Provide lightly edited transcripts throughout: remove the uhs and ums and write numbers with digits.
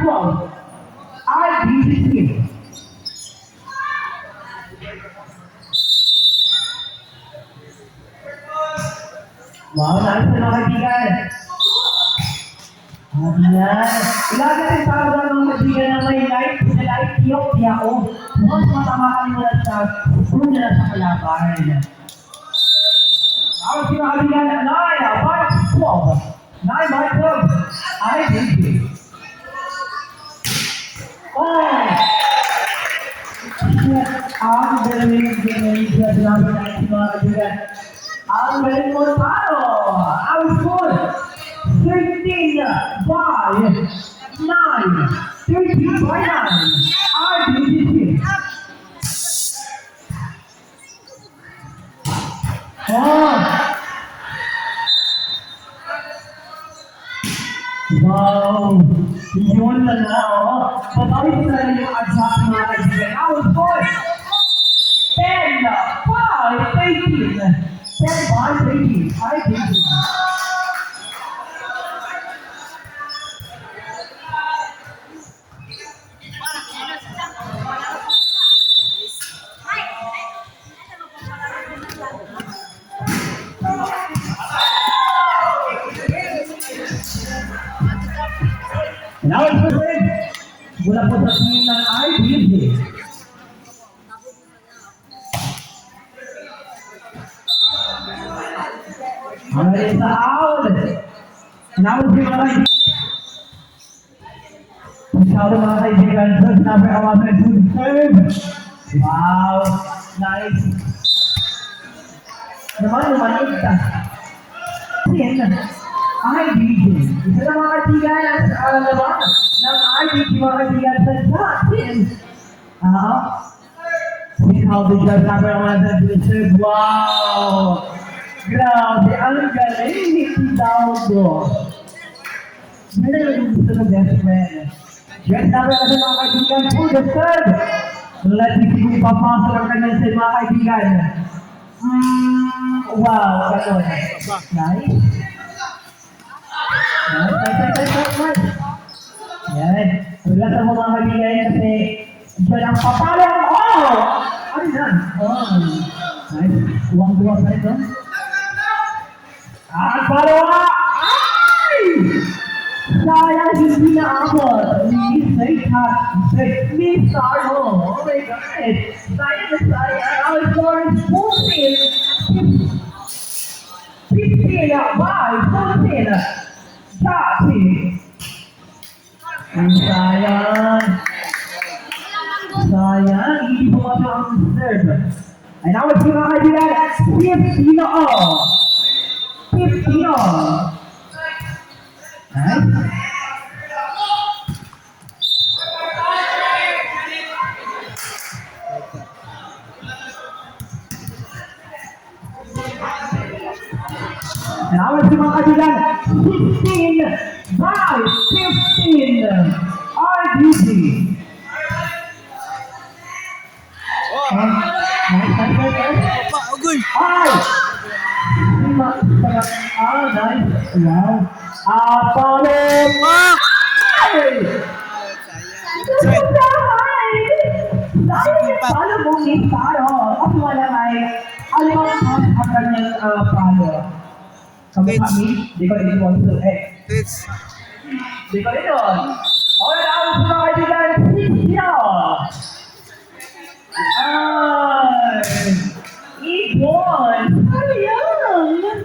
12, RBC. Wow, nice na mga kaibigan. Ayan. Ilagay natin para ba mga kaibigan na may light na light tiyok-tiyao. Once matamakan mo na siya, puno na sa kalaban. Now, si mga kaibigan, 9 by 12. 9 by 12. RBC. Oh! Ang galing sinabi natin mga kaibigan. Ang galing mo talo. Ang score, 13 by 9. 13 by 9. RBC. Oh! Wow! Yun na nga, oh. Patawid ko na rin yung adjust mga kaibigan. Ang score, 10 by 18. 10 by 18. RBC. Now it's the red. Mula po sa tingin ng RBC. Ang galing sa out. Now it's the mga kaibigan. Masyado mga kaibigan. Good number of good serve. Wow. Nice. Naman ita. Yan. RBC. Isa na mga kaibigan ang laban ng RBC mga kaibigan sa Jatin. See how the judge number one has been served. Wow! Grabe, ang galing ni Tidaudo. Yan ang gusto ng best friend. Judge number one mga kaibigan po the third. Let's see kung ipapasok ang kanyang sa mga kaibigan. Wow, gano'n. Nice. Nice. Yan. Wala sa mga kaibigan kasi dyan ang papalong. Oh! Ano yan? Oh. Nice. Uwang-duwa sa ito. Ang palawa! Ay! Sayang hindi na abot. Miss Sarno. Oh my God. Sayang na sayang. Our score is 14. 15 by 14. Dati. Ang sayang. Sayang. Hindi bumasa ang serve. And now it's mga kaibigan. 15 all. 15 all. Nice. And now it's mga kaibigan. 16 by 15. RBC. Nice. Ay! Nice. Wow. Apollo! Ay! Dahil palo mo ni Paro. Kasi wala ay alimang ang kanyang palo. Sabi kami, di ko rin sponsor. Di ko rin doon. Okay, ako sa mga kaibigan, Sisyo! Ay! Ibon! Sayang!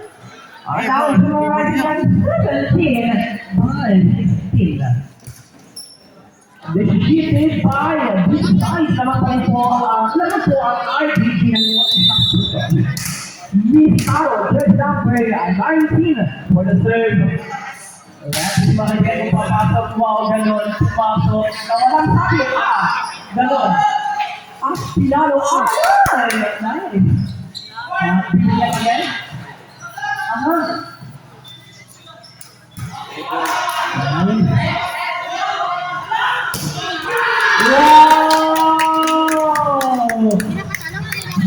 Okay, ako sa mga kaibigan, 17 by 16. The sheet is fire. This size naman po ang RBC ng isang puso. Miss Carol, just number 19 for the third. Kaya mga kaibigan, papasok mo ako gano'n, papasok na walang sabi, gano'n. Ang pinalo, nice. Bibigyan again? Wow!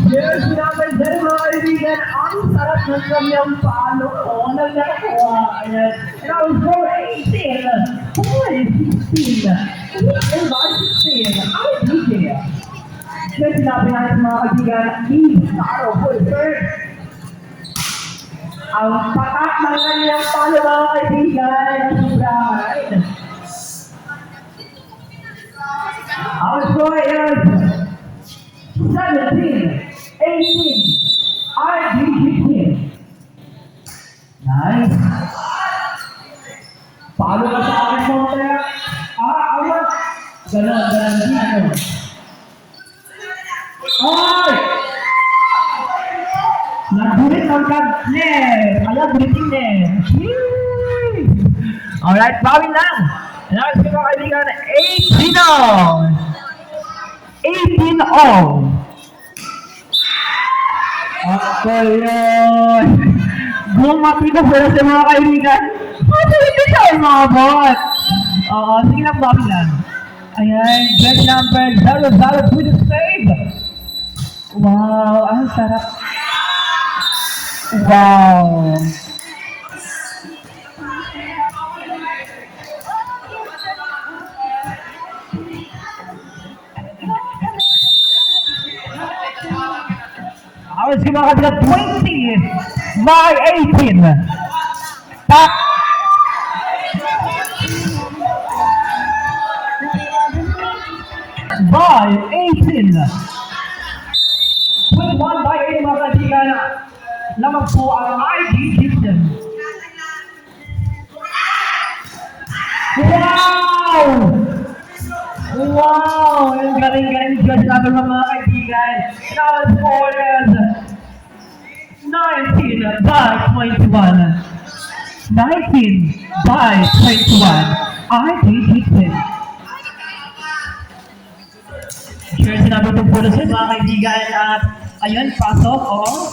Yes, naman dyan mga kaibigan, ang sarap ng kanyang palo. Nagkakawa. Ayan. And I was so 18, boy, 16, and by 16, ay DJ. Kaya sinabi natin mga kaibigan, Saro for the third. Ang patak ng kanyang palo mga kaibigan ay nasubrahan. Our score is 17-18. RG15. Nice. Palo ka sa akin mo kaya. Awat. Ganon din ano. Ay! Nagbulit ang kagne. Kaya bulitin eh. Alright, bawin lang. Next mga kaibigan, 18-all. Ako yun. Bumati ko pala sa mga kaibigan. Hindi siya mga bot. Oo, sige lang, bawin lang. Ayan, get number 0-0 with the save. Wow, ang sarap. Wow. I was going to have 20 by 18. Back. By 18. 21 by 8 mga kaibigan. Lamang po ang RG Gibson. Wow! Wow! Ang galing-galing dyan sinabi mga kaibigan. Now the score is 19 by 21. 19 by 21. RG Gibson. Sure, sinabi ito po na sa mga kaibigan at ayun, pasok, oh.